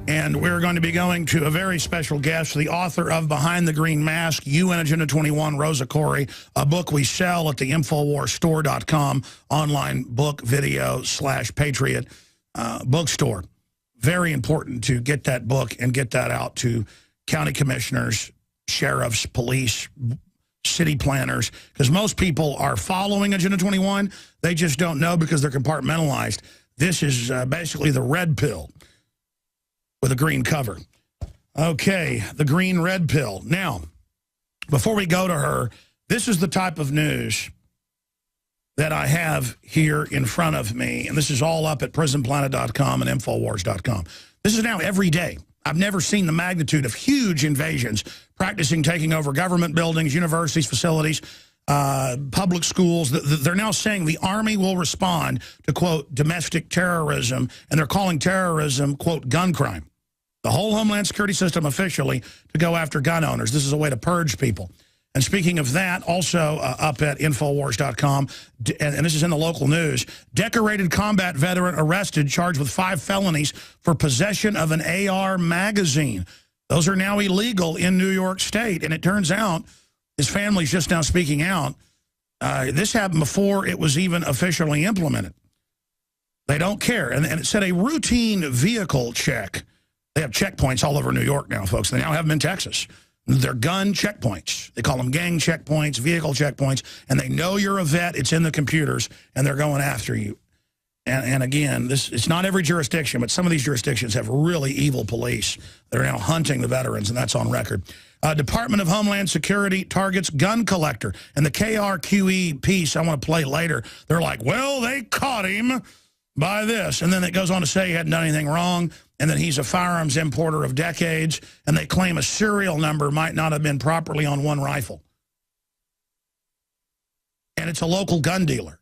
And we're going to be going to a very special guest, the author of Behind the Green Mask, UN Agenda 21, Rosa Koire, a book we sell at the InfoWarsStore.com online book, video / Patriot bookstore. Very important to get that book and get that out to county commissioners, sheriffs, police, city planners, because most people are following Agenda 21. They just don't know because they're compartmentalized. This is basically the red pill with a green cover. Okay, the green red pill. Now, before we go to her, this is the type of news that I have here in front of me, and this is all up at prisonplanet.com and Infowars.com. This is now every day. I've never seen the magnitude of huge invasions practicing taking over government buildings, universities, facilities, public schools. They're now saying the Army will respond to, quote, domestic terrorism, and they're calling terrorism, quote, gun crime. The whole Homeland Security system officially to go after gun owners. This is a way to purge people. And speaking of that, also up at Infowars.com, and this is in the local news, decorated combat veteran arrested, charged with 5 felonies for possession of an AR magazine. Those are now illegal in New York State. And it turns out his family's just now speaking out. This happened before it was even officially implemented. They don't care. And it said a routine vehicle check. They have checkpoints all over New York now, folks. They now have them in Texas. They're gun checkpoints. They call them gang checkpoints, vehicle checkpoints, and they know you're a vet. It's in the computers, and they're going after you. And again, it's not every jurisdiction, but some of these jurisdictions have really evil police that are now hunting the veterans, and that's on record. Department of Homeland Security targets gun collector. And the KRQE piece I want to play later, they're like, well, they caught him by this. And then it goes on to say he hadn't done anything wrong, and that he's a firearms importer of decades, and they claim a serial number might not have been properly on one rifle. And it's a local gun dealer.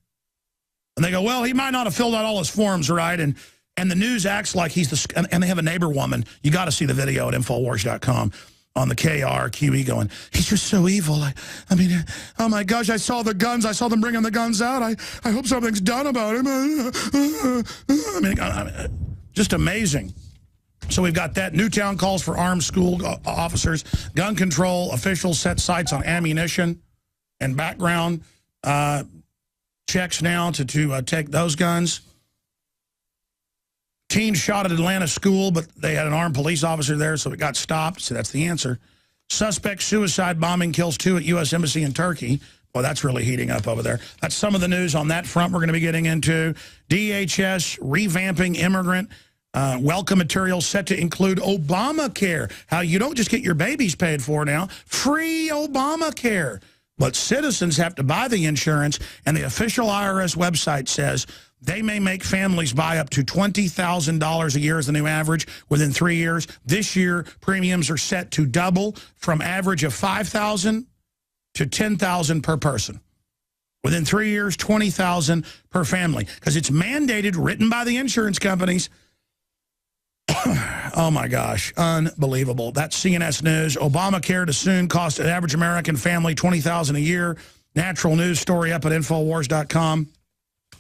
And they go, well, he might not have filled out all his forms right, and the news acts like he's the... And they have a neighbor woman. You got to see the video at Infowars.com on the KRQE going, he's just so evil. I mean, oh my gosh, I saw the guns. I saw them bringing the guns out. I hope something's done about him. I mean, just amazing. So we've got that. Newtown calls for armed school officers. Gun control officials set sights on ammunition and background checks now to take those guns. Teen shot at Atlanta school, but they had an armed police officer there, so it got stopped. So that's the answer. Suspect suicide bombing kills 2 at U.S. Embassy in Turkey. Boy, that's really heating up over there. That's some of the news on that front we're going to be getting into. DHS revamping immigrant welcome material set to include Obamacare. How you don't just get your babies paid for now. Free Obamacare. But citizens have to buy the insurance, and the official IRS website says they may make families buy up to $20,000 a year as the new average within 3 years. This year, premiums are set to double from average of $5,000 to $10,000 per person. Within 3 years, $20,000 per family, because it's mandated, written by the insurance companies. Oh, my gosh. Unbelievable. That's CNS News. Obamacare to soon cost an average American family $20,000 a year. Natural news story up at Infowars.com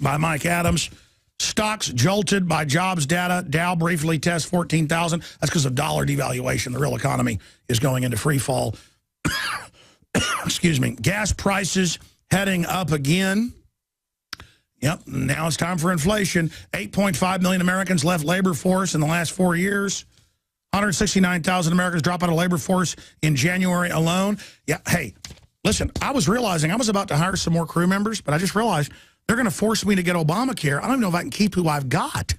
by Mike Adams. Stocks jolted by jobs data. Dow briefly tests 14,000. That's because of dollar devaluation. The real economy is going into free fall. Excuse me. Gas prices heading up again. Yep, now it's time for inflation. 8.5 million Americans left labor force in the last 4 years. 169,000 Americans drop out of labor force in January alone. Yeah, hey, listen, I was realizing I was about to hire some more crew members, but I just realized they're going to force me to get Obamacare. I don't even know if I can keep who I've got.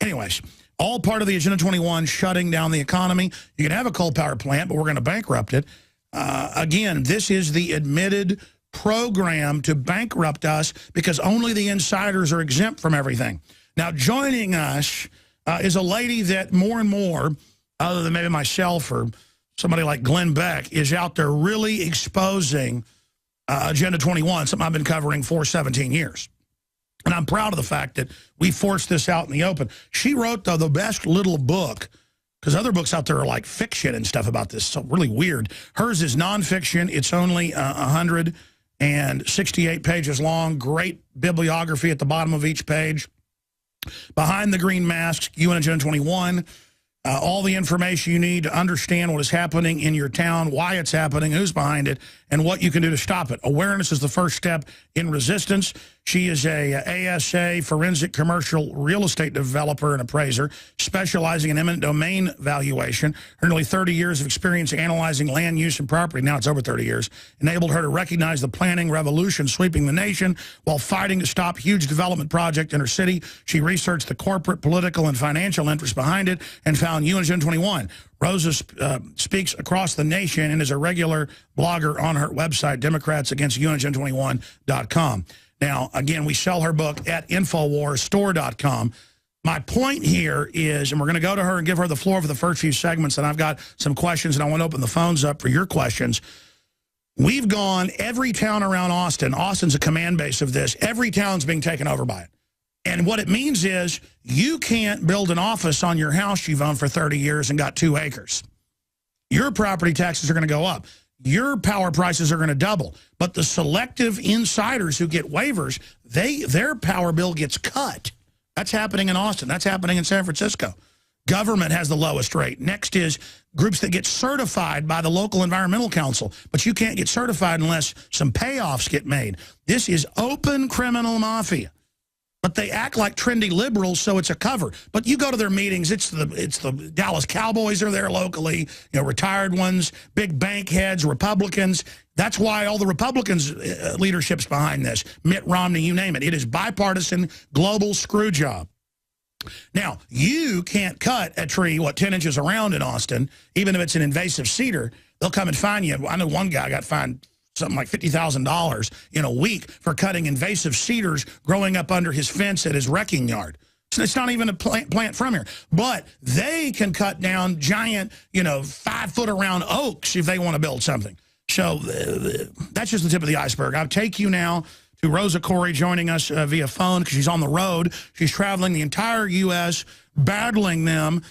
Anyways, all part of the Agenda 21 shutting down the economy. You can have a coal power plant, but we're going to bankrupt it. Again, this is the admitted program to bankrupt us because only the insiders are exempt from everything. Now, joining us is a lady that more and more, other than maybe myself or somebody like Glenn Beck, is out there really exposing Agenda 21, something I've been covering for 17 years. And I'm proud of the fact that we forced this out in the open. She wrote the best little book, because other books out there are like fiction and stuff about this. So really weird. Hers is nonfiction. It's only 168 pages long. Great bibliography at the bottom of each page. Behind the Green Mask, UN Agenda 21. all the information you need to understand what is happening in your town, why it's happening, who's behind it, and what you can do to stop it. Awareness is the first step in resistance. She is a ASA, forensic commercial real estate developer and appraiser, specializing in eminent domain valuation. Her nearly 30 years of experience analyzing land use and property, now it's over 30 years, enabled her to recognize the planning revolution sweeping the nation while fighting to stop huge development project in her city. She researched the corporate, political, and financial interests behind it and found Agenda 21. Rosa speaks across the nation and is a regular blogger on her website, DemocratsAgainstUnagenda21.com. Now, again, we sell her book at InfoWarsStore.com. My point here is, and we're going to go to her and give her the floor for the first few segments, and I've got some questions, and I want to open the phones up for your questions. We've gone every town around Austin. Austin's a command base of this. Every town's being taken over by it. And what it means is you can't build an office on your house you've owned for 30 years and got 2 acres. Your property taxes are going to go up. Your power prices are going to double. But the selective insiders who get waivers, their power bill gets cut. That's happening in Austin. That's happening in San Francisco. Government has the lowest rate. Next is groups that get certified by the local environmental council. But you can't get certified unless some payoffs get made. This is open criminal mafia. But they act like trendy liberals, so it's a cover. But you go to their meetings, it's the Dallas Cowboys are there locally, retired ones, big bank heads, Republicans. That's why all the Republicans' leadership's behind this. Mitt Romney, you name it. It is bipartisan, global screw job. Now, you can't cut a tree, 10 inches around in Austin, even if it's an invasive cedar. They'll come and fine you. I know one guy got fined something like $50,000 in a week for cutting invasive cedars growing up under his fence at his wrecking yard. So it's not even a plant from here. But they can cut down giant, 5-foot-around oaks if they want to build something. So that's just the tip of the iceberg. I'll take you now to Rosa Koire joining us via phone because she's on the road. She's traveling the entire U.S., battling them.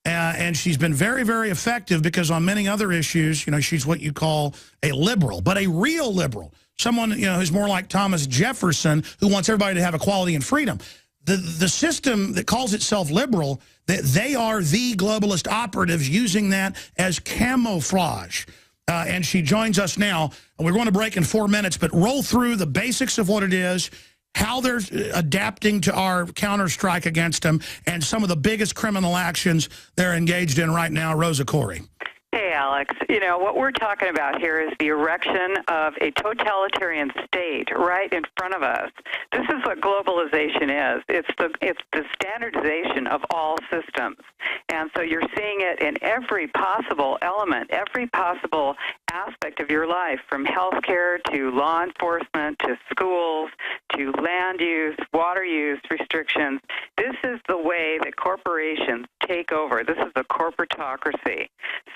And she's been very, very effective because on many other issues, she's what you call a liberal, but a real liberal. Someone, who's more like Thomas Jefferson, who wants everybody to have equality and freedom. The system that calls itself liberal, that they are the globalist operatives using that as camouflage. And she joins us now. We're going to break in 4 minutes, but roll through the basics of what it is, how they're adapting to our counter-strike against them, and some of the biggest criminal actions they're engaged in right now. Rosa Koire. Hey, Alex. What we're talking about here is the erection of a totalitarian state right in front of us. This is what globalization is. It's the standardization of all systems. And so you're seeing it in every possible element, every possible aspect of your life, from healthcare to law enforcement to schools to land use, water use restrictions. This is the way that corporations take over. This is a corporatocracy.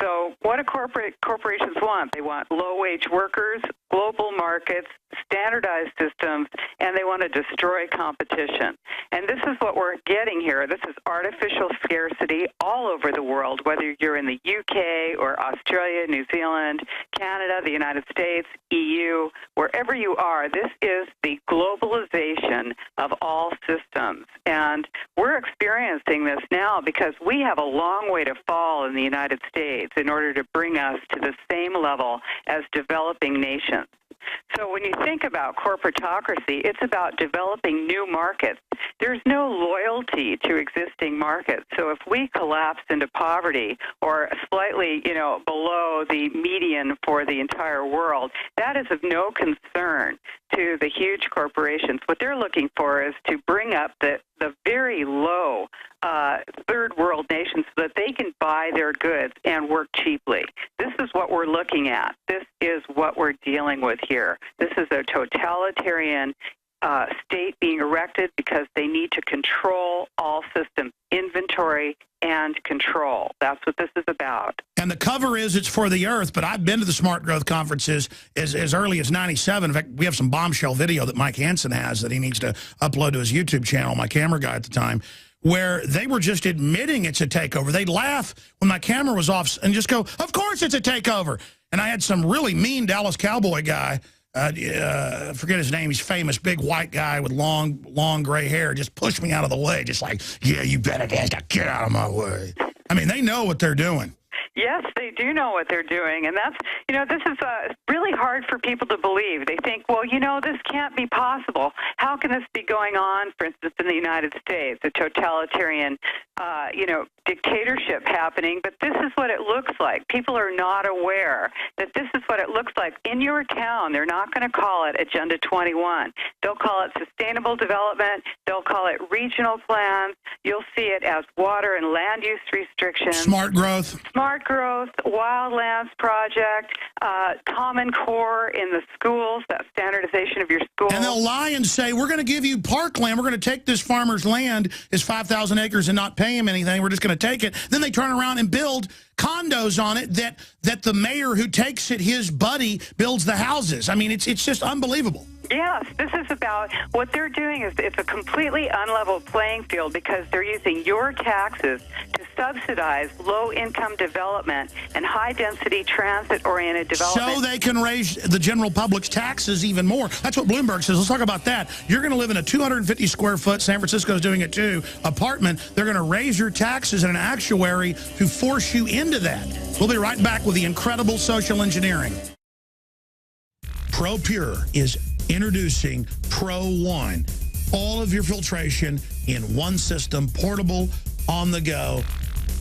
So what do corporations want? They want low-wage workers, global markets, standardized systems, and they want to destroy competition. And this is what we're getting here. This is artificial scarcity all over the world, whether you're in the UK or Australia, New Zealand, Canada, the United States, EU, wherever you are. This is the globalization of all systems. And we're experiencing this now because we have a long way to fall in the United States in order to bring us to the same level as developing nations. So when you think about corporatocracy, it's about developing new markets. There's no loyalty to existing markets. So if we collapse into poverty or slightly, below the median for the entire world, that is of no concern to the huge corporations. What they're looking for is to bring up the very low third world nations so that they can buy their goods and work cheaply. This is what we're looking at. This is what we're dealing with here. This is a totalitarian state being erected because they need to control all systems, inventory and control. That's what this is about. And the cover is it's for the earth, but I've been to the smart growth conferences as early as '97. In fact, we have some bombshell video that Mike Hansen has that he needs to upload to his YouTube channel, my camera guy at the time, where they were just admitting it's a takeover. They'd laugh when my camera was off and just go, of course it's a takeover. And I had some really mean Dallas Cowboy guy, forget his name, he's famous, big white guy with long gray hair, just push me out of the way, just like, yeah, you better get out of my way. I mean, they know what they're doing. Yes, they do know what they're doing, and that's, this is really hard for people to believe. They think, well, this can't be possible. How can this be going on, for instance, in the United States, a totalitarian, dictatorship happening? But this is what it looks like. People are not aware that this is what it looks like in your town. They're not going to call it Agenda 21. They'll call it sustainable development. They'll call it regional plans. You'll see it as water and land use restrictions. Smart growth. Smart growth, wildlands project, Common Core in the schools, that standardization of your schools. And they'll lie and say, we're going to give you parkland. We're going to take this farmer's land, his 5,000 acres, and not pay him anything. We're just going to take it. Then they turn around and build condos on it that the mayor who takes it, his buddy, builds the houses. I mean, it's just unbelievable. Yes, this is about what they're doing is it's a completely unlevel playing field because they're using your taxes to subsidize low-income development and high-density transit-oriented development. So they can raise the general public's taxes even more. That's what Bloomberg says. Let's talk about that. You're going to live in a 250-square-foot, San Francisco's doing it too, apartment. They're going to raise your taxes and an actuary to force you into that. We'll be right back with the incredible social engineering. ProPure is introducing Pro One. All of your filtration in one system, portable, on the go.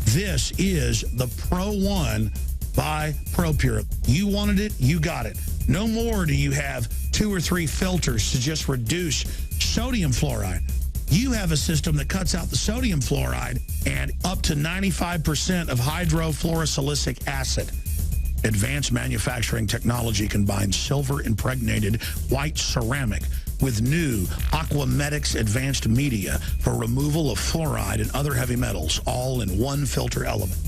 This is the Pro One by ProPure. You wanted it, you got it. No more do you have 2 or 3 filters to just reduce sodium fluoride. You have a system that cuts out the sodium fluoride and up to 95% of hydrofluorosilicic acid. Advanced manufacturing technology combines silver-impregnated white ceramic with new Aquamedics advanced media for removal of fluoride and other heavy metals, all in one filter element.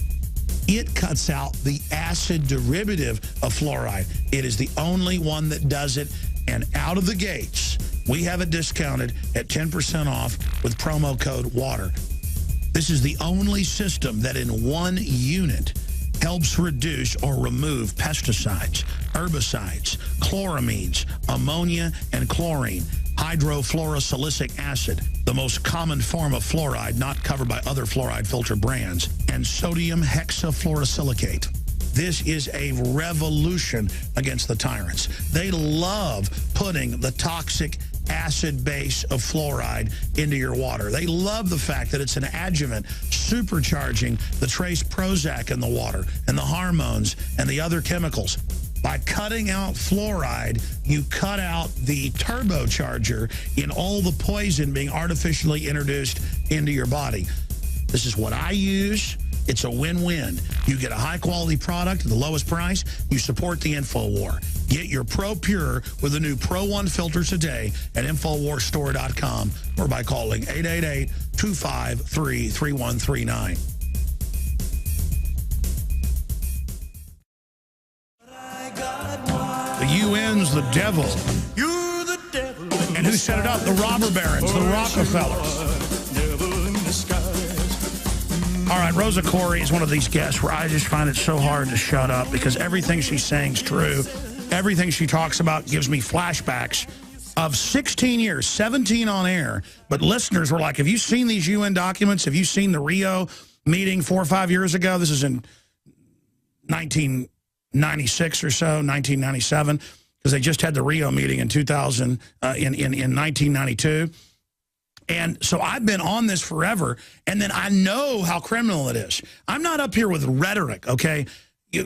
It cuts out the acid derivative of fluoride. It is the only one that does it, and out of the gates, we have it discounted at 10% off with promo code WATER. This is the only system that in one unit helps reduce or remove pesticides, herbicides, chloramines, ammonia, and chlorine, hydrofluorosilicic acid, the most common form of fluoride not covered by other fluoride filter brands, and sodium hexafluorosilicate. This is a revolution against the tyrants. They love putting the toxic acid base of fluoride into your water. They love the fact that it's an adjuvant supercharging the trace Prozac in the water and the hormones and the other chemicals. By cutting out fluoride, you cut out the turbocharger in all the poison being artificially introduced into your body. This is what I use. It's a win-win. You get a high-quality product at the lowest price. You support the InfoWar. Get your ProPure with the new Pro One filter today at InfoWarsStore.com or by calling 888-253-3139. The UN's the devil. You're the devil. And who set it up? The robber barons, the Rockefellers. All right, Rosa Koire is one of these guests where I just find it so hard to shut up because everything she's saying is true. Everything she talks about gives me flashbacks of 16 years, 17 on air. But listeners were like, have you seen these UN documents? Have you seen the Rio meeting 4 or 5 years ago? This is in 1996 or so, 1997, because they just had the Rio meeting in 1992. And so I've been on this forever, and then I know how criminal it is. I'm not up here with rhetoric, okay,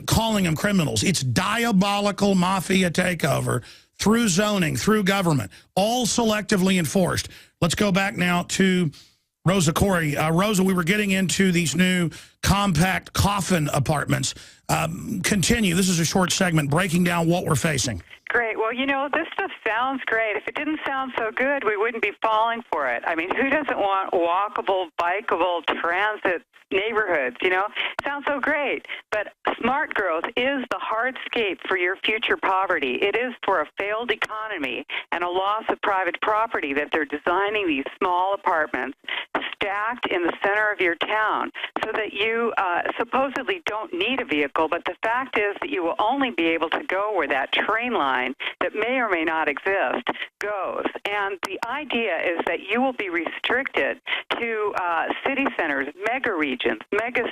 calling them criminals. It's diabolical mafia takeover through zoning, through government, all selectively enforced. Let's go back now to Rosa Koire. Rosa, we were getting into these new compact coffin apartments. Continue. This is a short segment breaking down what we're facing. Great. Well, this stuff sounds great. If it didn't sound so good, we wouldn't be falling for it. I mean, who doesn't want walkable, bikeable transit neighborhoods, It sounds sounds so great, but smart growth is the hardscape for your future poverty. It is for a failed economy and a loss of private property that they're designing these small apartments stacked in the center of your town so that you supposedly don't need a vehicle, but the fact is that you will only be able to go where that train line that may or may not exist goes. And the idea is that you will be restricted to city centers, mega regions, mega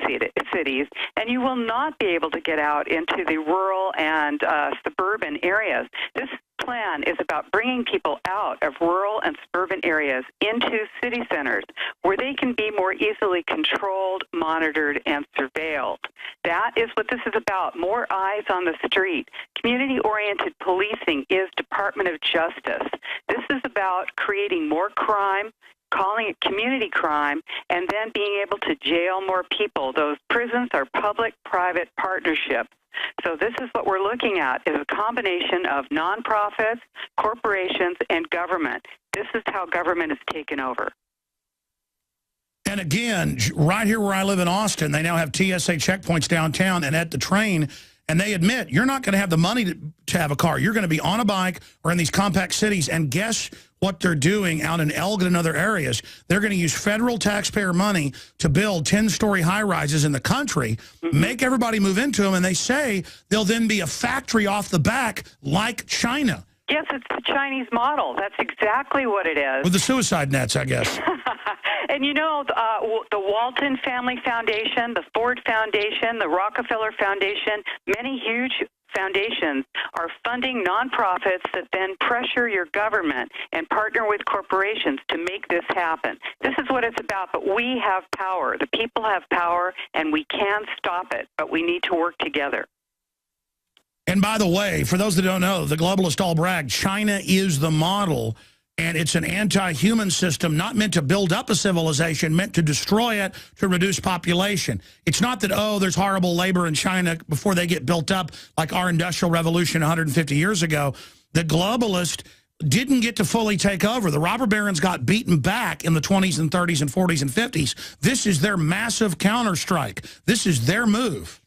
cities, and you will not be able to get out into the rural and suburban areas. This plan is about bringing people out of rural and suburban areas into city centers where they can be more easily controlled, monitored, and surveilled. That is what this is about, more eyes on the street. Community-oriented policing is Department of Justice. This is about creating more crime, calling it community crime, and then being able to jail more people. Those prisons are public-private partnerships. So this is what we're looking at, is a combination of nonprofits, corporations, and government. This is how government is taken over. And again, right here where I live in Austin, they now have TSA checkpoints downtown and at the train, and they admit you're not going to have the money to have a car. You're going to be on a bike or in these compact cities, and guess what they're doing out in Elgin and other areas? They're going to use federal taxpayer money to build 10-story high-rises in the country, make everybody move into them, and they say they'll then be a factory off the back like China. Yes, it's the Chinese model. That's exactly what it is. With the suicide nets, I guess. And you know, the Walton Family Foundation, the Ford Foundation, the Rockefeller Foundation, many huge foundations are funding nonprofits that then pressure your government and partner with corporations to make this happen. This is what it's about, but we have power. The people have power, and we can stop it, but we need to work together. And by the way, for those that don't know, the globalists all brag, China is the model, and it's an anti-human system not meant to build up a civilization, meant to destroy it, to reduce population. It's not that, oh, there's horrible labor in China before they get built up like our industrial revolution 150 years ago. The globalists didn't get to fully take over. The robber barons got beaten back in the 20s and 30s and 40s and 50s. This is their massive counterstrike. This is their move.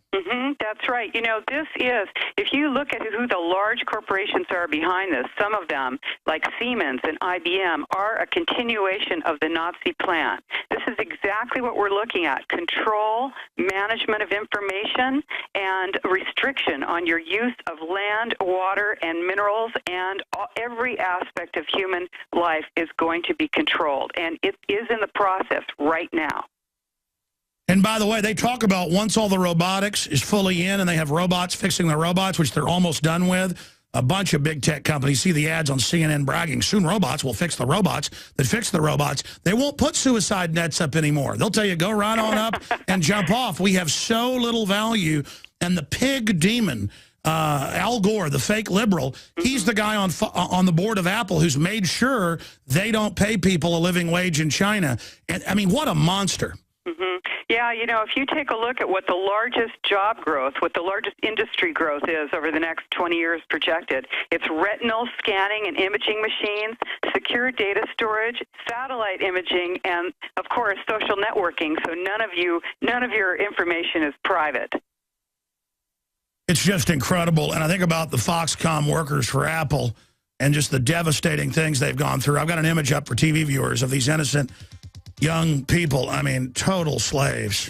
That's right. You know, this is, if you look at who the large corporations are behind this, some of them, like Siemens and IBM, are a continuation of the Nazi plan. This is exactly what we're looking at: control, management of information, and restriction on your use of land, water, and minerals, and every aspect of human life is going to be controlled. And it is in the process right now. And by the way, they talk about once all the robotics is fully in and they have robots fixing the robots, which they're almost done with, a bunch of big tech companies see the ads on CNN bragging, soon robots will fix the robots that fix the robots. They won't put suicide nets up anymore. They'll tell you, go right on up and jump off. We have so little value. And the pig demon, Al Gore, the fake liberal, he's the guy on the board of Apple who's made sure they don't pay people a living wage in China. And I mean, what a monster. Yeah, you know, if you take a look at what the largest job growth, what the largest industry growth is over the next 20 years projected, it's retinal scanning and imaging machines, secure data storage, satellite imaging, and, of course, social networking. So none of your information is private. It's just incredible. And I think about the Foxconn workers for Apple and just the devastating things they've gone through. I've got an image up for TV viewers of these innocent young people. I mean, total slaves.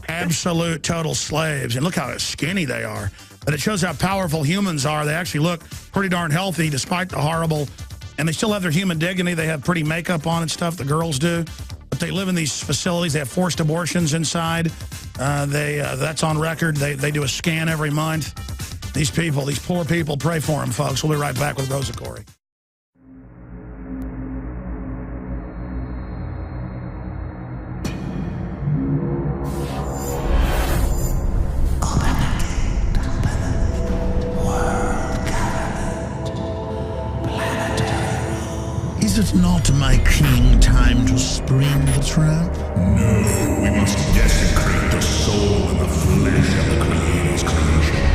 Absolute total slaves. And look how skinny they are. But it shows how powerful humans are. They actually look pretty darn healthy despite the horrible, and they still have their human dignity. They have pretty makeup on and stuff, the girls do. But they live in these facilities. They have forced abortions inside. That's on record. They do a scan every month. These people, these poor people, pray for them, folks. We'll be right back with Rosa Koire. Is it not, my king, time to spring the trap? No, we must desecrate the soul and the flesh of the Creator's creation.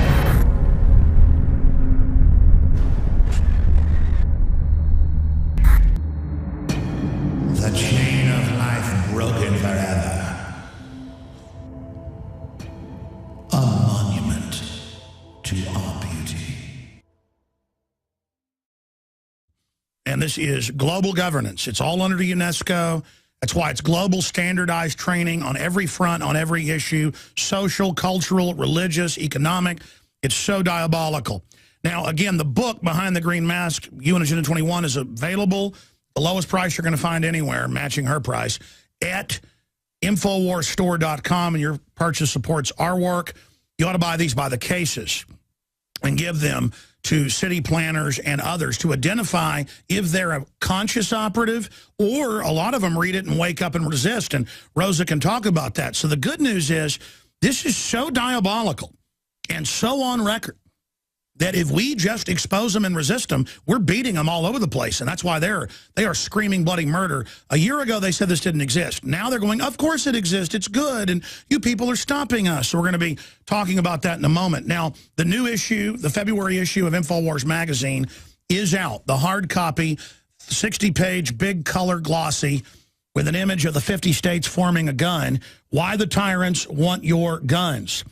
The chain of life broken forever. this is global governance. It's all under the UNESCO. That's why it's global standardized training on every front, on every issue, social, cultural, religious, economic. It's so diabolical. Now, again, the book Behind the Green Mask, UN Agenda 21, is available. The lowest price you're going to find anywhere, matching her price, at InfoWarsStore.com, and your purchase supports our work. You ought to buy these by the cases and give them to city planners and others to identify if they're a conscious operative, or a lot of them read it and wake up and resist, and Rosa can talk about that. So the good news is this is so diabolical and so on record that if we just expose them and resist them, we're beating them all over the place. And that's why they are screaming bloody murder. A year ago, they said this didn't exist. Now they're going, of course it exists. It's good. And you people are stopping us. So we're going to be talking about that in a moment. Now, the new issue, the February issue of InfoWars magazine is out. The hard copy, 60-page, big color glossy with an image of the 50 states forming a gun. Why the tyrants want your guns.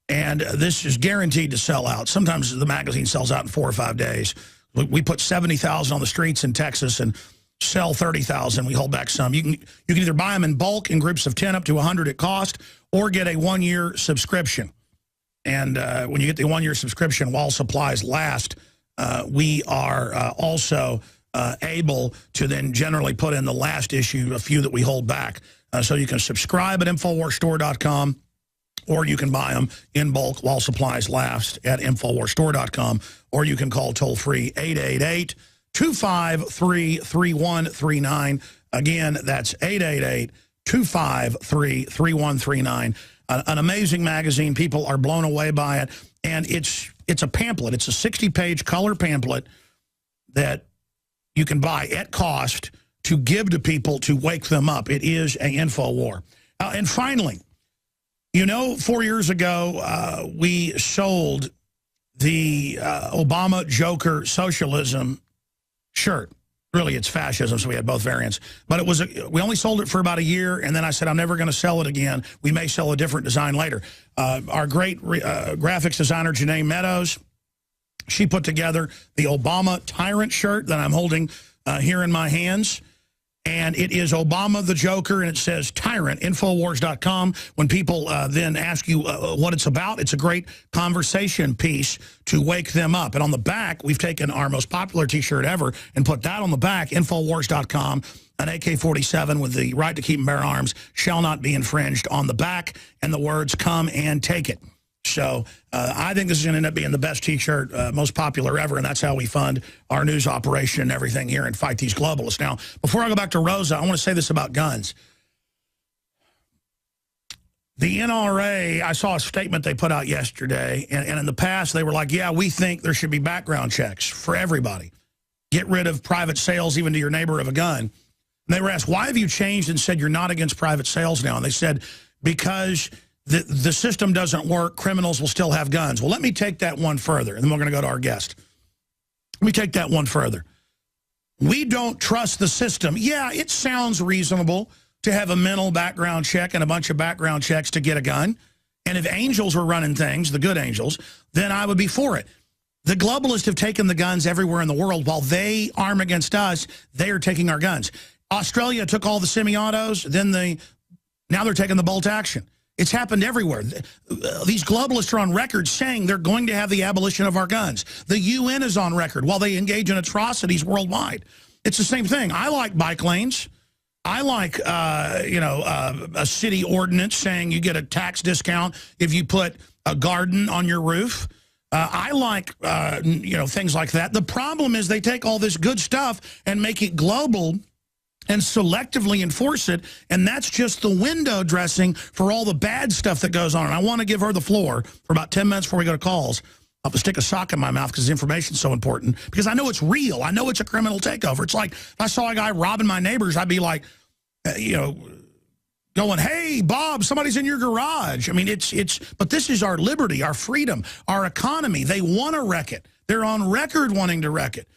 And this is guaranteed to sell out. Sometimes the magazine sells out in 4 or 5 days. We put 70,000 on the streets in Texas and sell 30,000. We hold back some. You can either buy them in bulk in groups of 10 up to 100 at cost, or get a 1-year subscription. And when you get the 1-year subscription, while supplies last, we are also able to then generally put in the last issue, a few that we hold back. So you can subscribe at InfoWarsStore.com. Or you can buy them in bulk while supplies last at InfoWarsStore.com. Or you can call toll-free 888-253-3139. Again, that's 888-253-3139. An amazing magazine. People are blown away by it. And it's a pamphlet. It's a 60-page color pamphlet that you can buy at cost to give to people to wake them up. It is an info war. And finally, you know, 4 years ago, we sold the Obama Joker socialism shirt. Really, it's fascism, so we had both variants. But it was we only sold it for about a year, and then I said, I'm never going to sell it again. We may sell a different design later. Our great graphics designer, Janae Meadows, she put together the Obama Tyrant shirt that I'm holding here in my hands. And it is Obama the Joker, and it says Tyrant, Infowars.com. When people then ask you what it's about, it's a great conversation piece to wake them up. And on the back, we've taken our most popular T-shirt ever and put that on the back, Infowars.com. An AK-47 with the right to keep and bear arms shall not be infringed on the back, and the words, come and take it. So I think this is going to end up being the best T-shirt, most popular ever, and that's how we fund our news operation and everything here and fight these globalists. Now, before I go back to Rosa, I want to say this about guns. The NRA, I saw a statement they put out yesterday, and in the past they were like, yeah, we think there should be background checks for everybody. Get rid of private sales even to your neighbor of a gun. And they were asked, why have you changed and said you're not against private sales now? And they said, because the system doesn't work, criminals will still have guns. Well, let me take that one further, and then we're going to go to our guest. Let me take that one further. We don't trust the system. Yeah, it sounds reasonable to have a mental background check and a bunch of background checks to get a gun. And if angels were running things, the good angels, then I would be for it. The globalists have taken the guns everywhere in the world. While they arm against us, they are taking our guns. Australia took all the semi-autos, now they're taking the bolt action. It's happened everywhere. These globalists are on record saying they're going to have the abolition of our guns. The UN is on record while they engage in atrocities worldwide. It's the same thing. I like bike lanes. I like, a city ordinance saying you get a tax discount if you put a garden on your roof. I like, things like that. The problem is they take all this good stuff and make it global and selectively enforce it, and that's just the window dressing for all the bad stuff that goes on. And I want to give her the floor for about 10 minutes before we go to calls. I'll have to stick a sock in my mouth because the information's so important, because I know it's real. I know it's a criminal takeover. It's like if I saw a guy robbing my neighbors, I'd be like, going, hey, Bob, somebody's in your garage. I mean, but this is our liberty, our freedom, our economy. They want to wreck it. They're on record wanting to wreck it.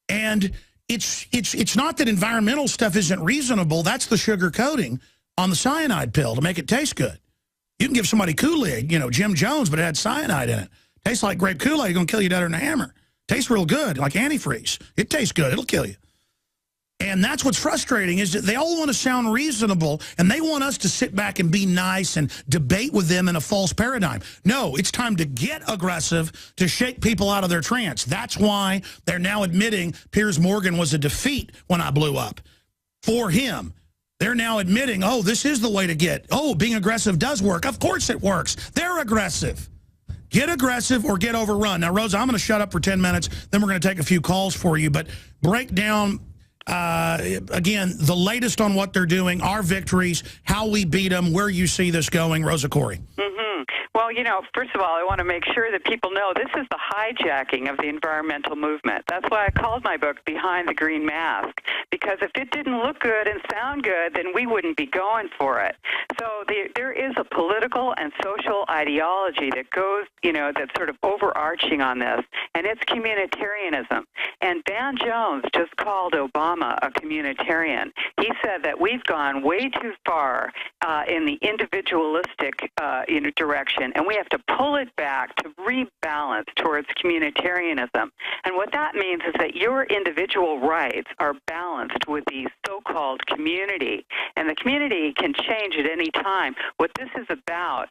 And it's not that environmental stuff isn't reasonable. That's the sugar coating on the cyanide pill to make it taste good. You can give somebody Kool-Aid, Jim Jones, but it had cyanide in it. Tastes like grape Kool-Aid, going to kill you deader than a hammer. Tastes real good, like antifreeze. It tastes good. It'll kill you. And that's what's frustrating, is that they all want to sound reasonable, and they want us to sit back and be nice and debate with them in a false paradigm. No, it's time to get aggressive to shake people out of their trance. That's why they're now admitting Piers Morgan was a defeat when I blew up. For him, they're now admitting, oh, this is the way to get. Oh, being aggressive does work. Of course it works. They're aggressive. Get aggressive or get overrun. Now, Rosa, I'm going to shut up for 10 minutes. Then we're going to take a few calls for you. But break down, again, the latest on what they're doing, our victories, how we beat them, where you see this going. Rosa Koire. Well, you know, first of all, I want to make sure that people know this is the hijacking of the environmental movement. That's why I called my book Behind the Green Mask, because if it didn't look good and sound good, then we wouldn't be going for it. So there is a political and social ideology that goes, you know, that's sort of overarching on this, and it's communitarianism. And Van Jones just called Obama a communitarian. He said that we've gone way too far in the individualistic direction, and we have to pull it back to rebalance towards communitarianism. And what that means is that your individual rights are balanced with the so-called community, and the community can change at any time. What this is about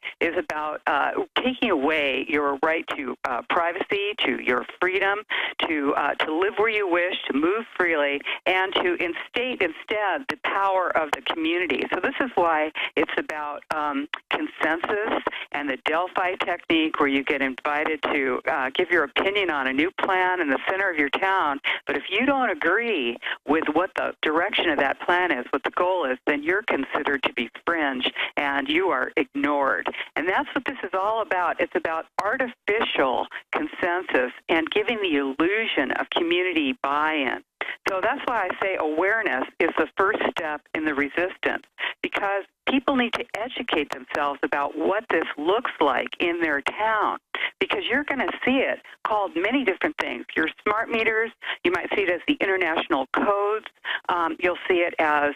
taking away your right to privacy, to your freedom, to live where you wish, to move freely, and to instate instead the power of the community. So this is why it's about consensus and the Delphi technique, where you get invited to give your opinion on a new plan in the center of your town. But if you don't agree with what the direction of that plan is, what the goal is, then you're considered to be fringe and you are ignored. And that's what this is all about. It's about artificial consensus and giving the illusion of community buy-in. So that's why I say awareness is the first step in the resistance, because people need to educate themselves about what this looks like in their town, because you're going to see it called many different things. Your smart meters, you might see it as the international codes. You'll see it as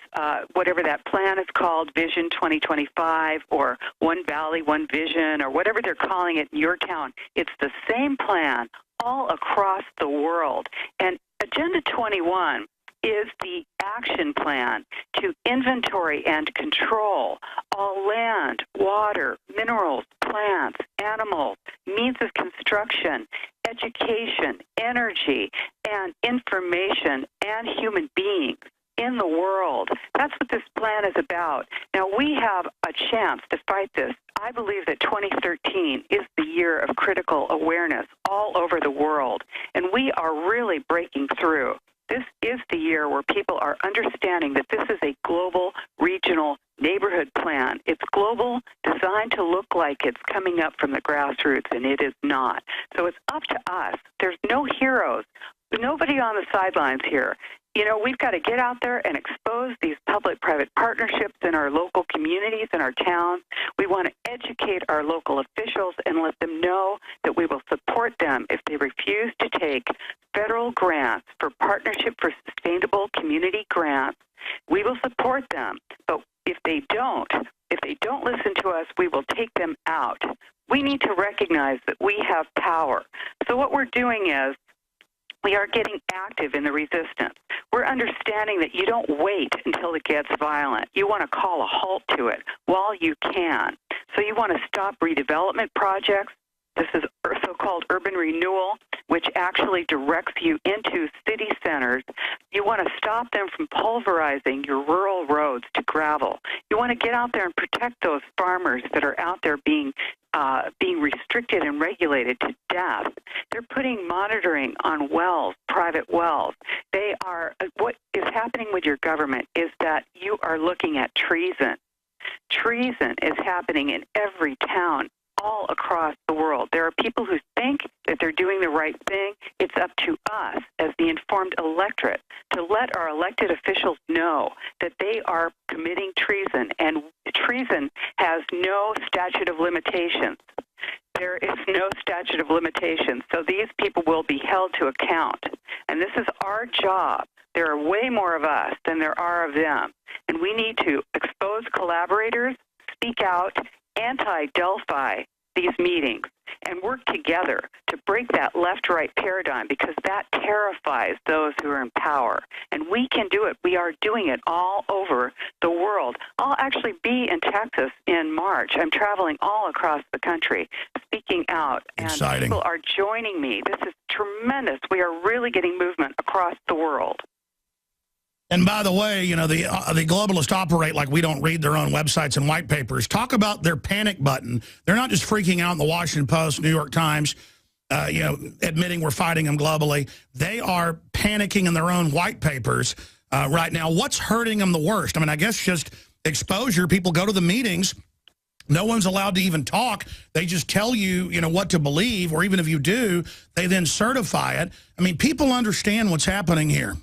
whatever that plan is called, Vision 2025, or One Valley, One Vision, or whatever they're calling it in your town. It's the same plan all across the world. And Agenda 21 is the action plan to inventory and control all land, water, minerals, plants, animals, means of construction, education, energy, and information, and human beings in the world. That's what this plan is about. Now, we have a chance to fight this. I believe that 2013 is the year of critical awareness all over the world, and we are really breaking through. This is the year where people are understanding that this is a global, regional neighborhood plan. It's global, designed to look like it's coming up from the grassroots, and it is not. So it's up to us. There's no heroes. Nobody on the sidelines here. You know, we've got to get out there and expose these public-private partnerships in our local communities and our towns. We want to educate our local officials and let them know that we will support them if they refuse to take federal grants for Partnership for Sustainable Community grants. We will support them, but if they don't listen to us, we will take them out. We need to recognize that we have power. So what we're doing is we are getting active in the resistance. We're understanding that you don't wait until it gets violent. You want to call a halt to it while you can. So you want to stop redevelopment projects. This is so-called urban renewal, which actually directs you into city centers. You want to stop them from pulverizing your rural roads to gravel. You want to get out there and protect those farmers that are out there being restricted and regulated to death. They're putting monitoring on wells, private wells. They are, what is happening with your government is that you are looking at treason. Treason is happening in every town all across the world. There are people who think that they're doing the right thing. It's up to us as the informed electorate to let our elected officials know that they are committing treason, and treason has no statute of limitations. There is no statute of limitations, so these people will be held to account. And this is our job. There are way more of us than there are of them. And we need to expose collaborators, speak out, anti-Delphi. these meetings and work together to break that left-right paradigm, because that terrifies those who are in power. And we can do it. We are doing it all over the world. I'll actually be in Texas in March. I'm traveling all across the country, speaking out. Exciting. And people are joining me. This is tremendous. We are really getting movement across the world. And by the way, you know, the globalists operate like we don't read their own websites and white papers. Talk about their panic button. They're not just freaking out in the Washington Post, New York Times, you know, admitting we're fighting them globally. They are panicking in their own white papers right now. What's hurting them the worst? I mean, I guess just exposure. People go to the meetings. No one's allowed to even talk. They just tell you, you know, what to believe, or even if you do, they then certify it. I mean, people understand what's happening here.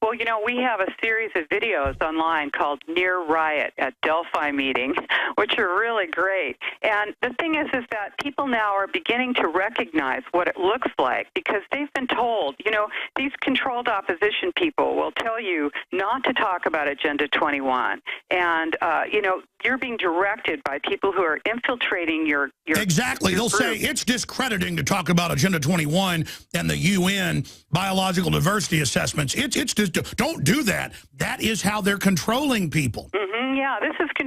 Well, you know, we have a series of videos online called Near Riot at Delphi meeting, which are really great. And the thing is that people now are beginning to recognize what it looks like, because they've been told, you know, these controlled opposition people will tell you not to talk about Agenda 21. And, you know, you're being directed by people who are infiltrating your Exactly. They'll say it's discrediting to talk about Agenda 21 and the UN biological diversity assessments. It's just, don't do that. That is how they're controlling people. Yeah,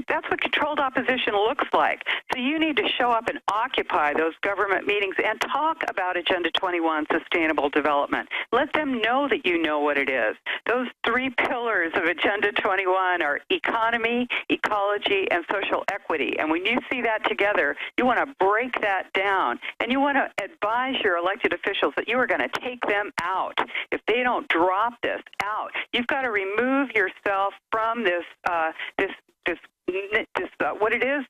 that's what controlled opposition looks like. So you need to show up and occupy those government meetings and talk about Agenda 21 sustainable development. Let them know that you know what it is. Those 3 pillars of Agenda 21 are economy, ecology, and social equity. And when you see that together, you want to break that down, and you want to advise your elected officials that you are going to take them out if they don't drop this out. You've got to remove yourself from this what it is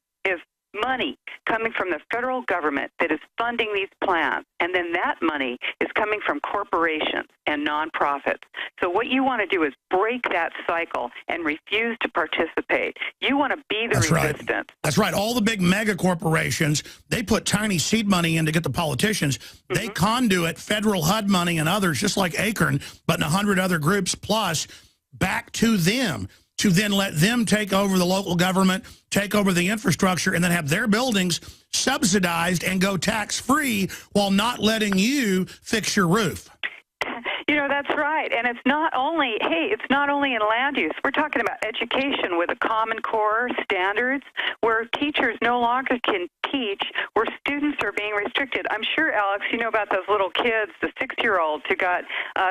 money coming from the federal government that is funding these plans, and then that money is coming from corporations and nonprofits. So what you want to do is break that cycle and refuse to participate. You want to be the resistance. Right. That's right. All the big mega corporations, they put tiny seed money in to get the politicians. They conduit federal HUD money and others, just like Acorn, but in 100 other groups plus, back to them, to then let them take over the local government, take over the infrastructure, and then have their buildings subsidized and go tax-free while not letting you fix your roof. You know, that's right. And it's not only, it's not only in land use. We're talking about education with a Common Core standards, where teachers no longer can teach, where students are being restricted. I'm sure, Alex, you know about those little kids, the 6-year-olds who got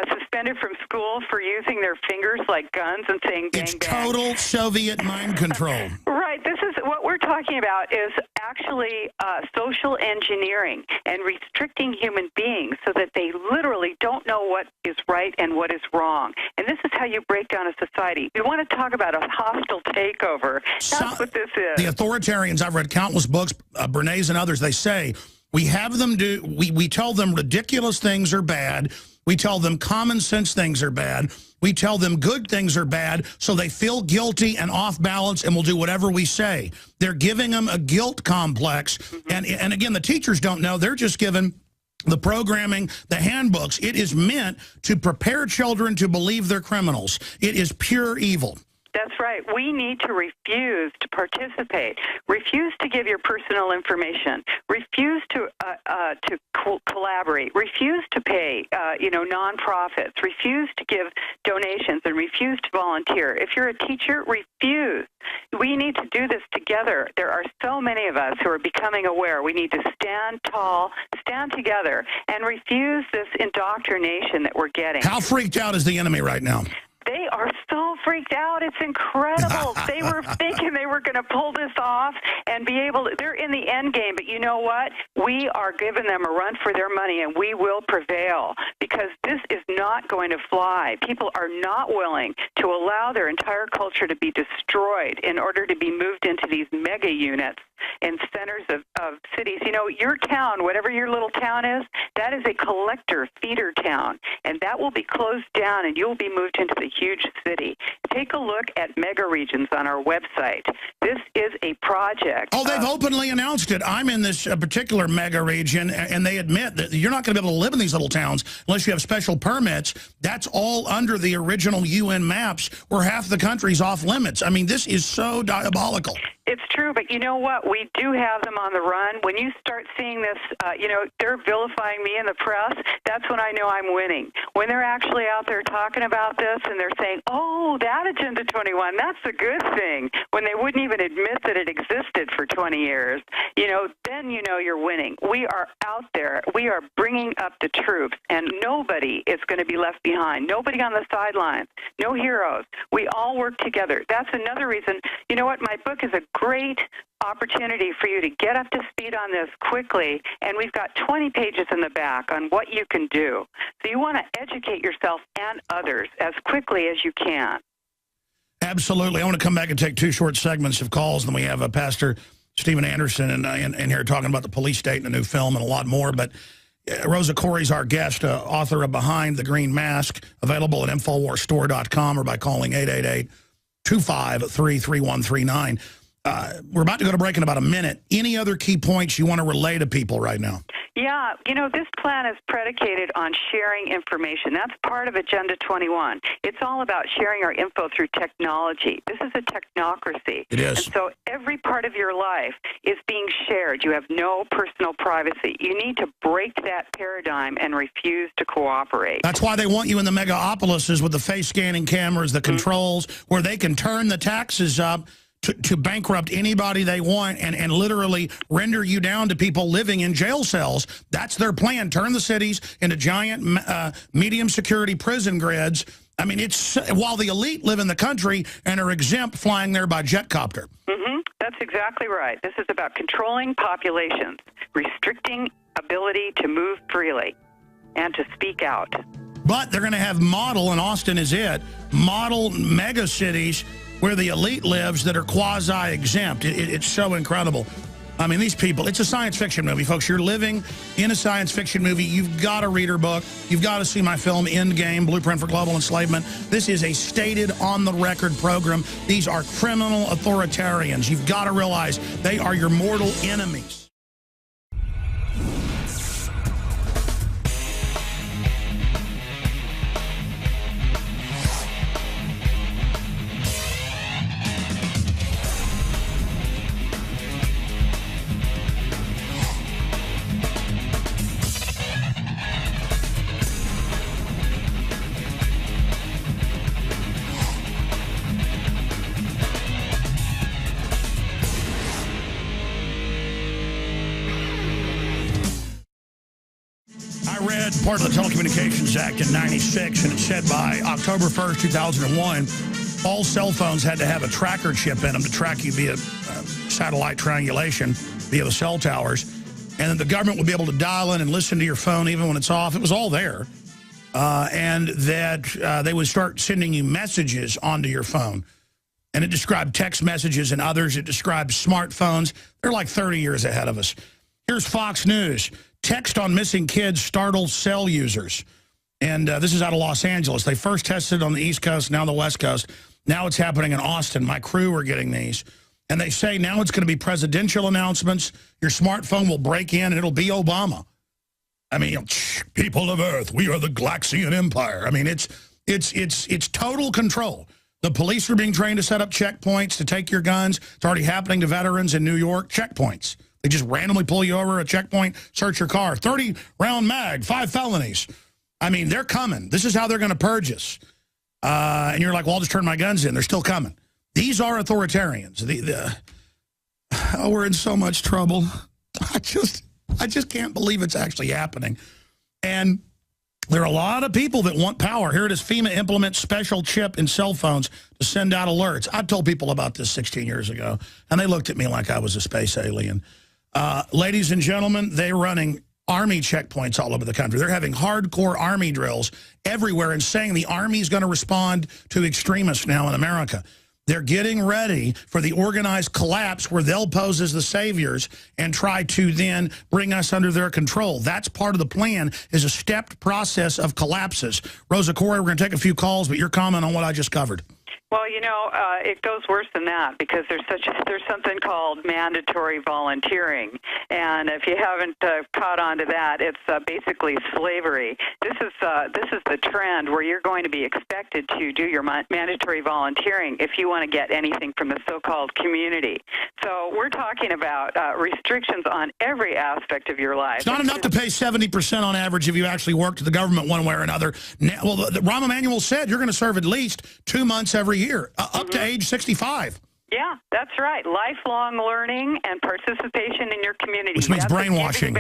suspended from school for using their fingers like guns and saying bang, it's bang. Total Soviet mind control. Right. This is what we're talking about, is actually social engineering and restricting human beings so that they literally don't know what is right and what is wrong. And this is how you break down a society. We want to talk about a hostile takeover. That's what this is. The authoritarians, I've read countless books, Bernays and others, they say, we have them do, we tell them ridiculous things are bad. We tell them common sense things are bad. We tell them good things are bad, so they feel guilty and off balance and will do whatever we say. They're giving them a guilt complex. And again, the teachers don't know. They're just given the programming, the handbooks. It is meant to prepare children to believe they're criminals. It is pure evil. That's right. We need to refuse to participate. Refuse to give your personal information. Refuse to collaborate. Refuse to pay, nonprofits. Refuse to give donations and refuse to volunteer. If you're a teacher, refuse. We need to do this together. There are so many of us who are becoming aware. We need to stand tall, stand together, and refuse this indoctrination that we're getting. How freaked out is the enemy right now? They are so freaked out. It's incredible. They were thinking they were going to pull this off and be able to. They're in the end game, but you know what? We are giving them a run for their money, and we will prevail, because this is not going to fly. People are not willing to allow their entire culture to be destroyed in order to be moved into these mega units in centers of cities. You know, your town, whatever your little town is, that is a collector feeder town, and that will be closed down, and you'll be moved into the huge city. Take a look at mega regions on our website. This is a project. Oh, they've openly announced it. I'm in this particular mega region, and they admit that you're not going to be able to live in these little towns unless you have special permits. That's all under the original UN maps where half the country's off limits. I mean, this is so diabolical. It's true, but you know what? We do have them on the run. When you start seeing this, they're vilifying me in the press, that's when I know I'm winning. When they're actually out there talking about this and they're saying, oh, that Agenda 21, that's a good thing, when they wouldn't even admit that it existed for 20 years, then you know you're winning. We are out there. We are bringing up the troops, and nobody is going to be left behind. Nobody on the sidelines. No heroes. We all work together. That's another reason. You know what? My book is a great opportunity for you to get up to speed on this quickly, and we've got 20 pages in the back on what you can do. So you want to educate yourself and others as quickly as you can. Absolutely. I want to come back and take 2 short segments of calls, and then we have Pastor Stephen Anderson in here talking about the police state and a new film and a lot more. But Rosa Koire is our guest, author of Behind the Green Mask, available at InfoWarsStore.com or by calling 888-253-3139. We're about to go to break in about a minute. Any other key points you want to relay to people right now? Yeah, this plan is predicated on sharing information. That's part of Agenda 21. It's all about sharing our info through technology. This is a technocracy. It is. And so every part of your life is being shared. You have no personal privacy. You need to break that paradigm and refuse to cooperate. That's why they want you in the megapolises with the face scanning cameras, the controls, where they can turn the taxes up to bankrupt anybody they want and literally render you down to people living in jail cells. That's their plan. Turn the cities into giant medium security prison grids. I mean, it's while the elite live in the country and are exempt flying there by jet copter. That's exactly right. This is about controlling populations, restricting ability to move freely and to speak out. But they're going to have model, and Austin is it, model mega cities where the elite lives that are quasi-exempt. It's so incredible. I mean, these people, it's a science fiction movie, folks. You're living in a science fiction movie. You've got to read her book. You've got to see my film, Endgame, Blueprint for Global Enslavement. This is a stated, on-the-record program. These are criminal authoritarians. You've got to realize they are your mortal enemies. Part of the Telecommunications Act in '96, and it said by October 1st, 2001, all cell phones had to have a tracker chip in them to track you via satellite triangulation via the cell towers, and then the government would be able to dial in and listen to your phone even when it's off. It was all there, and that they would start sending you messages onto your phone, and it described text messages and others. It described smartphones. They're like 30 years ahead of us. Here's Fox News. Text on missing kids startles cell users. And this is out of Los Angeles. They first tested on the East Coast, now the West Coast. Now it's happening in Austin. My crew are getting these. And they say now it's going to be presidential announcements. Your smartphone will break in and it'll be Obama. I mean, people of Earth, we are the Galaxian Empire. I mean, it's total control. The police are being trained to set up checkpoints to take your guns. It's already happening to veterans in New York. Checkpoints. They just randomly pull you over at a checkpoint, search your car. 30-round mag, 5 felonies. I mean, they're coming. This is how they're going to purge us. And you're like, well, I'll just turn my guns in. They're still coming. These are authoritarians. We're in so much trouble. I just can't believe it's actually happening. And there are a lot of people that want power. Here it is, FEMA implements special chip in cell phones to send out alerts. I told people about this 16 years ago, and they looked at me like I was a space alien. Ladies and gentlemen, they're running Army checkpoints all over the country. They're having hardcore Army drills everywhere and saying the Army is going to respond to extremists now in America. They're getting ready for the organized collapse where they'll pose as the saviors and try to then bring us under their control. That's part of the plan, is a stepped process of collapses. Rosa Koire, we're going to take a few calls, but your comment on what I just covered. Well, you know, it goes worse than that, because there's something called mandatory volunteering, and if you haven't caught on to that, it's basically slavery. This is the trend where you're going to be expected to do your mandatory volunteering if you want to get anything from the so-called community. So we're talking about restrictions on every aspect of your life. It's not enough to pay 70% on average if you actually work to the government one way or another. Well, the Rahm Emanuel said you're going to serve at least 2 months every year, up to age 65. Yeah, that's right. Lifelong learning and participation in your community. Which means brainwashing.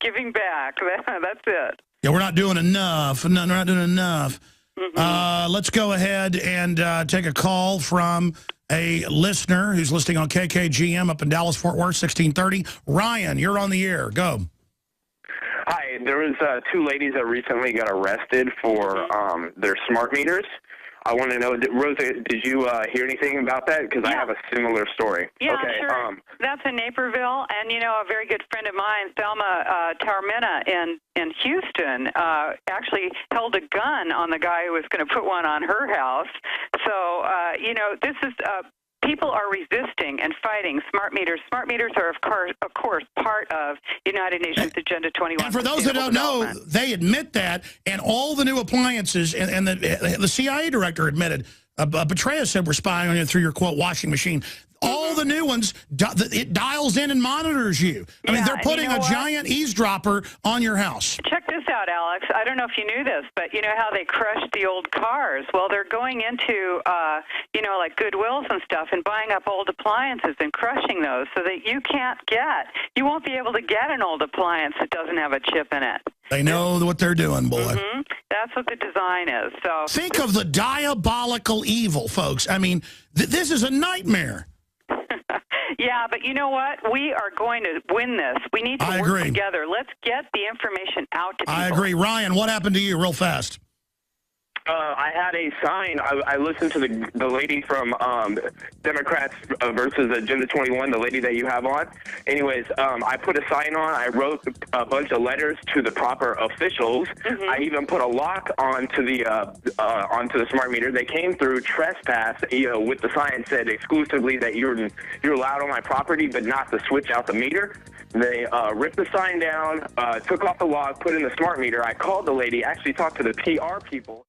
Giving back. That's it. Yeah, we're not doing enough. No, we're not doing enough. Let's go ahead and take a call from a listener who's listening on KKGM up in Dallas, Fort Worth, 1630. Ryan, you're on the air. Go. Hi, there was 2 ladies that recently got arrested for their smart meters. I want to know, Rosa, did you hear anything about that? Because I have a similar story. Yeah, okay, sure. That's in Naperville, and, you know, a very good friend of mine, Thelma Taormina in Houston, actually held a gun on the guy who was going to put one on her house. So, you know, this is... people are resisting and fighting smart meters. Smart meters are, of course, part of United Nations Agenda 21. And for those that don't know, they admit that, and all the new appliances, and the CIA director admitted, Petraeus said we're spying on you through your, quote, washing machine. All the new ones, it dials in and monitors you. I mean, they're putting a giant eavesdropper on your house. Check this out, Alex. I don't know if you knew this, but you know how they crushed the old cars? Well, they're going into, you know, like Goodwills and stuff and buying up old appliances and crushing those so that you won't be able to get an old appliance that doesn't have a chip in it. They know what they're doing, boy. That's what the design is. So think of the diabolical evil, folks. I mean, this is a nightmare. Yeah, but you know what? We are going to win this. We need to work together. Let's get the information out to people. I agree. Ryan, what happened to you real fast? I had a sign. I listened to the lady from Democrats versus Agenda 21, the lady that you have on. Anyways, I put a sign on. I wrote a bunch of letters to the proper officials. I even put a lock onto the smart meter. They came through trespass, you know, with the sign said exclusively that you're allowed on my property, but not to switch out the meter. They ripped the sign down, took off the lock, put in the smart meter. I called the lady, actually talked to the PR people.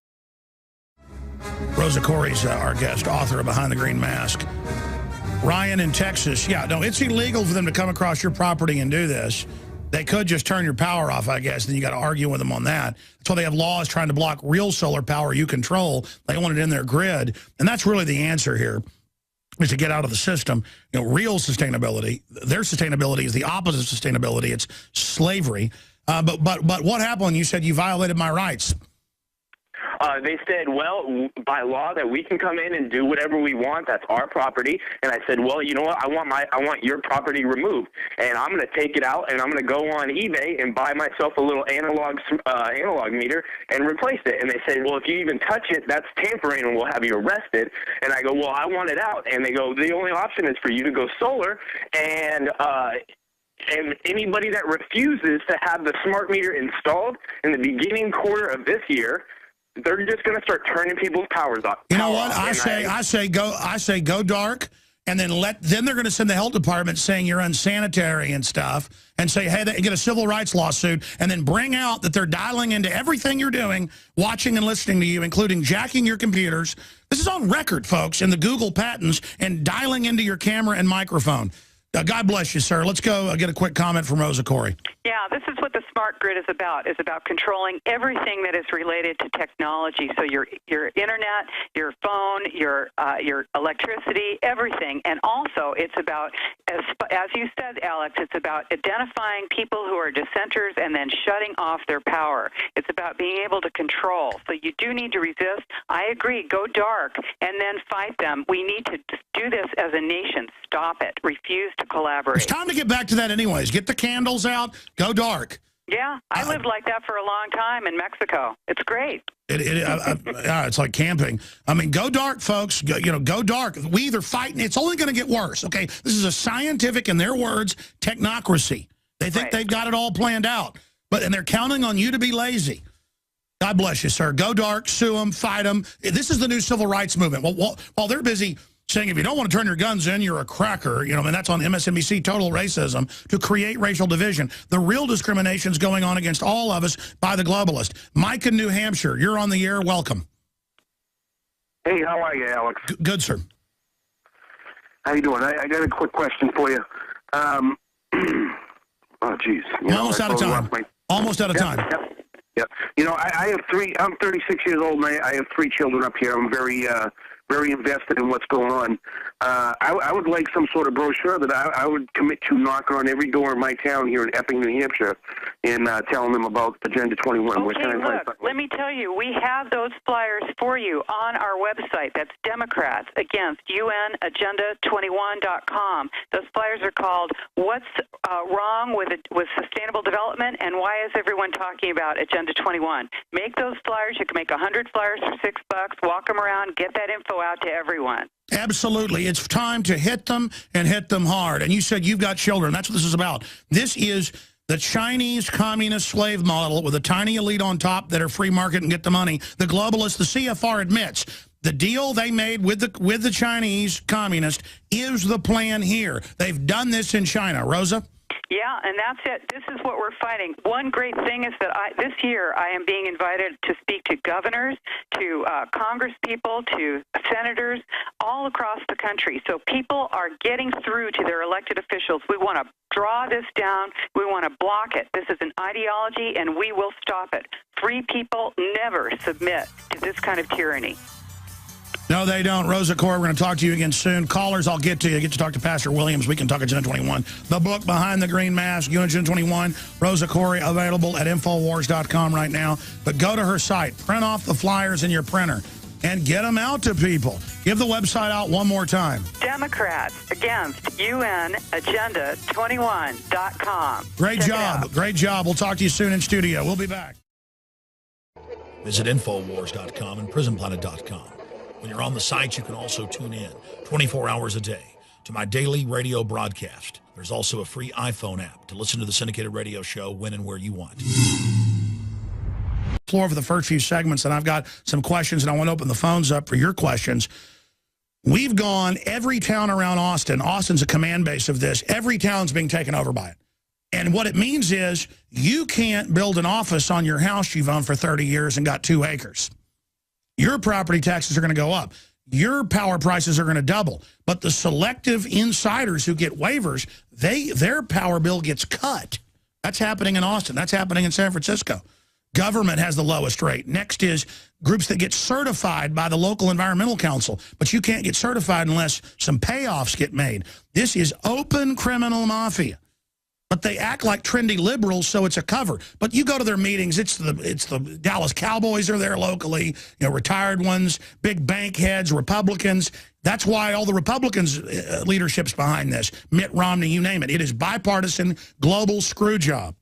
Rosa Koire's our guest, author of Behind the Green Mask. Ryan in Texas, yeah, no, it's illegal for them to come across your property and do this. They could just turn your power off, I guess, then you got to argue with them on that. That's why they have laws trying to block real solar power you control. They want it in their grid, and that's really the answer here, is to get out of the system. You know, real sustainability, their sustainability is the opposite of sustainability. It's slavery. But what happened when you said you violated my rights? They said, well, by law that we can come in and do whatever we want. That's our property. And I said, well, you know what? I want your property removed, and I'm going to take it out, and I'm going to go on eBay and buy myself a little analog meter and replace it. And they said, well, if you even touch it, that's tampering, and we'll have you arrested. And I go, well, I want it out. And they go, the only option is for you to go solar, and anybody that refuses to have the smart meter installed in the beginning quarter of this year, they're just going to start turning people's powers off. You know what? I say go dark, and then they're going to send the health department saying you're unsanitary and stuff, and say, hey, they get a civil rights lawsuit, and then bring out that they're dialing into everything you're doing, watching and listening to you, including jacking your computers. This is on record, folks, in the Google patents, and dialing into your camera and microphone. God bless you, sir. Let's go get a quick comment from Rosa Koire. Yeah, this is what the smart grid is about controlling everything that is related to technology. So your internet, your phone, your electricity, everything. And also it's about, as you said, Alex, it's about identifying people who are dissenters and then shutting off their power. It's about being able to control. So you do need to resist. I agree. Go dark and then fight them. We need to do this as a nation. Stop it. Refuse to collaborate. It's time to get back to that anyways. Get the candles out. Go dark. Yeah, I lived like that for a long time in Mexico. It's great. It's like camping. I mean, go dark, folks. Go dark. We either fight, and it's only going to get worse, okay? This is a scientific, in their words, technocracy. They think they've got it all planned out, and they're counting on you to be lazy. God bless you, sir. Go dark, sue them, fight them. This is the new civil rights movement. While they're busy saying if you don't want to turn your guns in, you're a cracker, and that's on MSNBC, total racism, to create racial division. The real discrimination is going on against all of us by the globalists. Mike in New Hampshire, you're on the air. Welcome. Hey, how are you, Alex? Good, sir. How you doing? I got a quick question for you. Oh, geez. Almost out of time. Almost out of time. Yep. I have three. I'm 36 years old, and I have three children up here. I'm very invested in what's going on. I would like some sort of brochure that I would commit to knocking on every door in my town here in Epping, New Hampshire, and telling them about Agenda 21. Okay, look, let me tell you, we have those flyers for you on our website. That's Democrats Against UNAgenda21.com. Those flyers are called What's Wrong with Sustainable Development and Why is Everyone Talking About Agenda 21? Make those flyers. You can make 100 flyers for $6. Walk them around. Get that info out to everyone. Absolutely. It's time to hit them and hit them hard. And you said you've got children. That's what this is about. This is the Chinese communist slave model with a tiny elite on top that are free market and get the money. The globalists, the CFR admits, the deal they made with the Chinese communist is the plan here. They've done this in China. Rosa? Yeah, and that's it. This is what we're fighting. One great thing is that this year I am being invited to speak to governors, to congresspeople, to senators all across the country. So people are getting through to their elected officials. We want to draw this down. We want to block it. This is an ideology, and we will stop it. Free people never submit to this kind of tyranny. No, they don't. Rosa Koire, we're going to talk to you again soon. Callers, I'll get to you. Get to talk to Pastor Williams. We can talk Agenda 21. The book, Behind the Green Mask, Agenda 21. Rosa Koire, available at Infowars.com right now. But go to her site. Print off the flyers in your printer and get them out to people. Give the website out one more time. Democrats Against UNAgenda21.com. Great job. Great job. We'll talk to you soon in studio. We'll be back. Visit Infowars.com and PrisonPlanet.com. When you're on the site, you can also tune in 24 hours a day to my daily radio broadcast. There's also a free iPhone app to listen to the syndicated radio show when and where you want. Floor for the first few segments, and I've got some questions, and I want to open the phones up for your questions. We've gone every town around Austin. Austin's a command base of this. Every town's being taken over by it. And what it means is you can't build an office on your house you've owned for 30 years and got 2 acres. Your property taxes are going to go up. Your power prices are going to double. But the selective insiders who get waivers, their power bill gets cut. That's happening in Austin. That's happening in San Francisco. Government has the lowest rate. Next is groups that get certified by the local environmental council. But you can't get certified unless some payoffs get made. This is open criminal mafia. But they act like trendy liberals, so it's a cover. But you go to their meetings, it's the Dallas Cowboys are there locally, retired ones, big bank heads, Republicans. That's why all the Republicans' leadership's behind this. Mitt Romney, you name it. It is bipartisan, global screw job.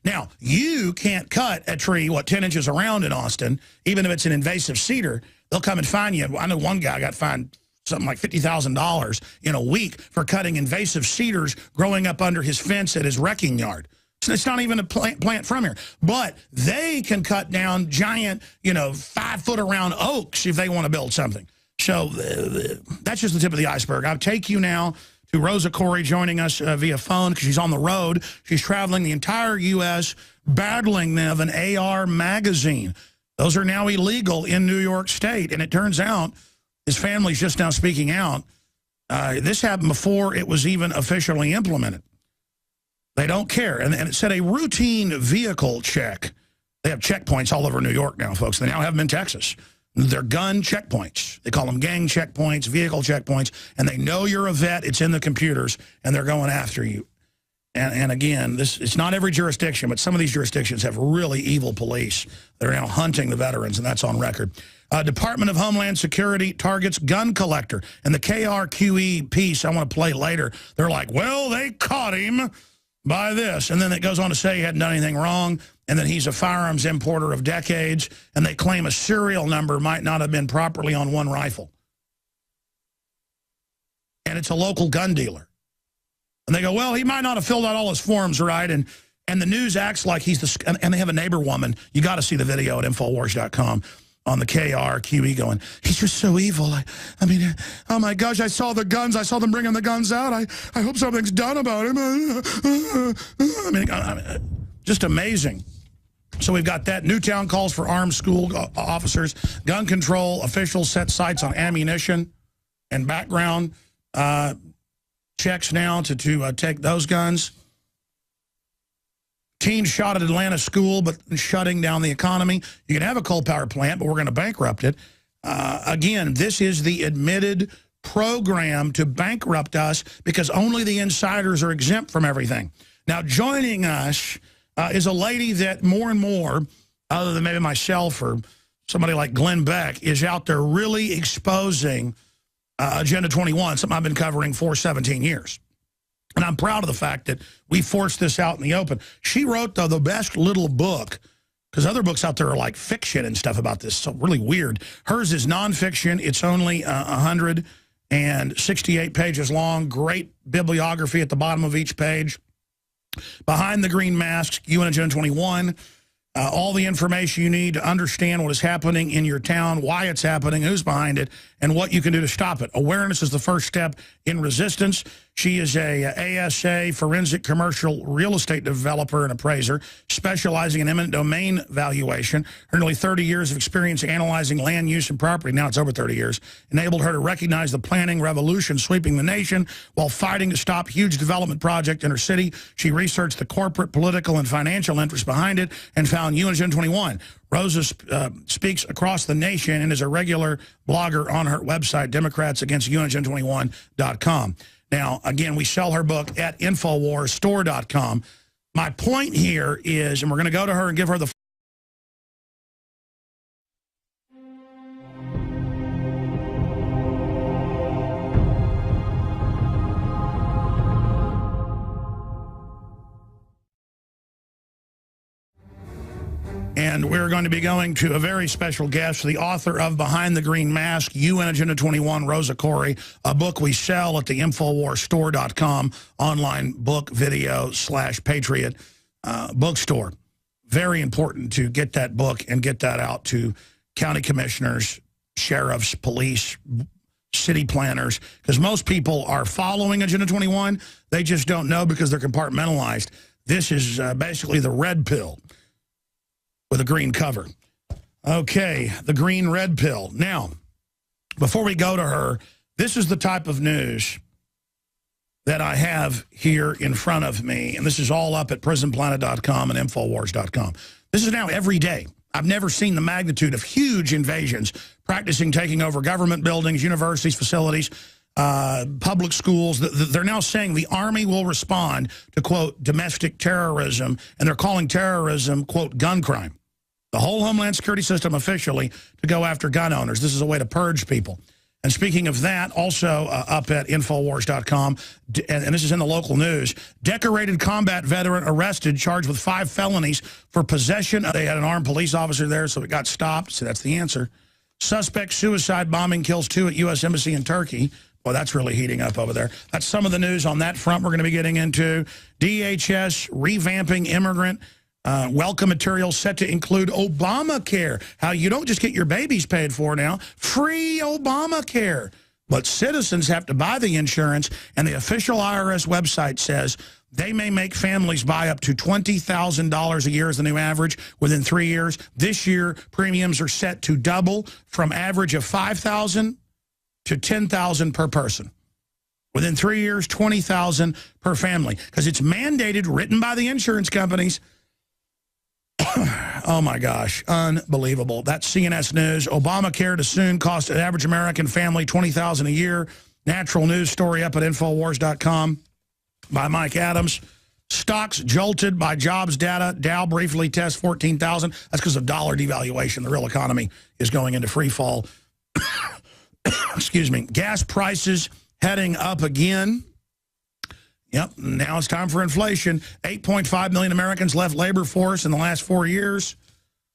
Now, you can't cut a tree, 10 inches around in Austin, even if it's an invasive cedar. They'll come and fine you. I know one guy got fined something like $50,000 in a week for cutting invasive cedars growing up under his fence at his wrecking yard. It's not even a plant from here. But they can cut down giant, 5-foot-around oaks if they want to build something. So that's just the tip of the iceberg. I'll take you now to Rosa Koire joining us via phone because she's on the road. She's traveling the entire U.S. battling of an AR magazine. Those are now illegal in New York State. And it turns out his family's just now speaking out. This happened before it was even officially implemented. They don't care. And it said a routine vehicle check. They have checkpoints all over New York now, folks. They now have them in Texas. They're gun checkpoints. They call them gang checkpoints, vehicle checkpoints. And they know you're a vet. It's in the computers. And they're going after you. And again, it's not every jurisdiction, but some of these jurisdictions have really evil police. They're now hunting the veterans, and that's on record. Department of Homeland Security targets gun collector. And the KRQE piece I want to play later, they're like, well, they caught him. buy this. And then it goes on to say he hadn't done anything wrong, and that he's a firearms importer of decades, and they claim a serial number might not have been properly on one rifle. And it's a local gun dealer. And they go, well, he might not have filled out all his forms right, and the news acts like he's the... And they have a neighbor woman. You got to see the video at Infowars.com on the KRQE going, he's just so evil. I mean, oh my gosh, I saw the guns. I saw them bringing the guns out. I hope something's done about him. I mean, just amazing. So we've got that. Newtown calls for armed school officers. Gun control officials set sights on ammunition and background checks now to take those guns. Teen shot at Atlanta school, but shutting down the economy. You can have a coal power plant, but we're going to bankrupt it. Again, this is the admitted program to bankrupt us because only the insiders are exempt from everything. Now, joining us is a lady that more and more, other than maybe myself or somebody like Glenn Beck, is out there really exposing Agenda 21, something I've been covering for 17 years. And I'm proud of the fact that we forced this out in the open. She wrote, though, the best little book, because other books out there are like fiction and stuff about this. So really weird. Hers is nonfiction. It's only 168 pages long. Great bibliography at the bottom of each page. Behind the Green Masks, UN Agenda 21. All the information you need to understand what is happening in your town, why it's happening, who's behind it, and what you can do to stop it. Awareness is the first step in resistance. She is a ASA, forensic commercial real estate developer and appraiser, specializing in eminent domain valuation. Her nearly 30 years of experience analyzing land use and property, now it's over 30 years, enabled her to recognize the planning revolution sweeping the nation while fighting to stop huge development project in her city. She researched the corporate, political, and financial interests behind it and found UN Agenda 21. Rosa speaks across the nation and is a regular blogger on her website, DemocratsAgainstUNAgenda21.com. Now, again, we sell her book at InfoWarsStore.com. My point here is, and we're going to go to her and give her the... And we're going to be going to a very special guest, the author of Behind the Green Mask, UN Agenda 21, Rosa Koire, a book we sell at the InfoWarsStore.com online book, video / Patriot bookstore. Very important to get that book and get that out to county commissioners, sheriffs, police, city planners, because most people are following Agenda 21. They just don't know because they're compartmentalized. This is basically the red pill with a green cover. Okay, the green red pill. Now, before we go to her, this is the type of news that I have here in front of me, and this is all up at prisonplanet.com and Infowars.com. This is now every day. I've never seen the magnitude of huge invasions, practicing taking over government buildings, universities, facilities, public schools. They're now saying the Army will respond to, quote, domestic terrorism, and they're calling terrorism, quote, gun crime. The whole Homeland Security system officially to go after gun owners. This is a way to purge people. And speaking of that, also up at Infowars.com, and this is in the local news, decorated combat veteran arrested, charged with 5 felonies for possession. They had an armed police officer there, so it got stopped. So that's the answer. Suspect suicide bombing kills 2 at U.S. Embassy in Turkey. Well, that's really heating up over there. That's some of the news on that front we're going to be getting into. DHS revamping immigrant welcome materials set to include Obamacare. How you don't just get your babies paid for now. Free Obamacare. But citizens have to buy the insurance, and the official IRS website says they may make families buy up to $20,000 a year as the new average within 3 years. This year, premiums are set to double from average of $5,000 to $10,000 per person. Within 3 years, $20,000 per family. Because it's mandated, written by the insurance companies. Oh, my gosh. Unbelievable. That's CNS News. Obamacare to soon cost an average American family $20,000 a year. Natural news story up at Infowars.com by Mike Adams. Stocks jolted by jobs data. Dow briefly tests 14,000. That's because of dollar devaluation. The real economy is going into free fall. Excuse me. Gas prices heading up again. Yep, now it's time for inflation. 8.5 million Americans left labor force in the last 4 years.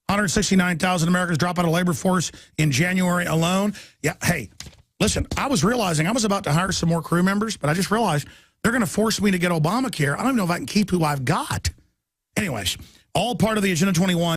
169,000 Americans drop out of labor force in January alone. Yeah, hey, listen, I was realizing I was about to hire some more crew members, but I just realized they're going to force me to get Obamacare. I don't even know if I can keep who I've got. Anyways, all part of the Agenda 21.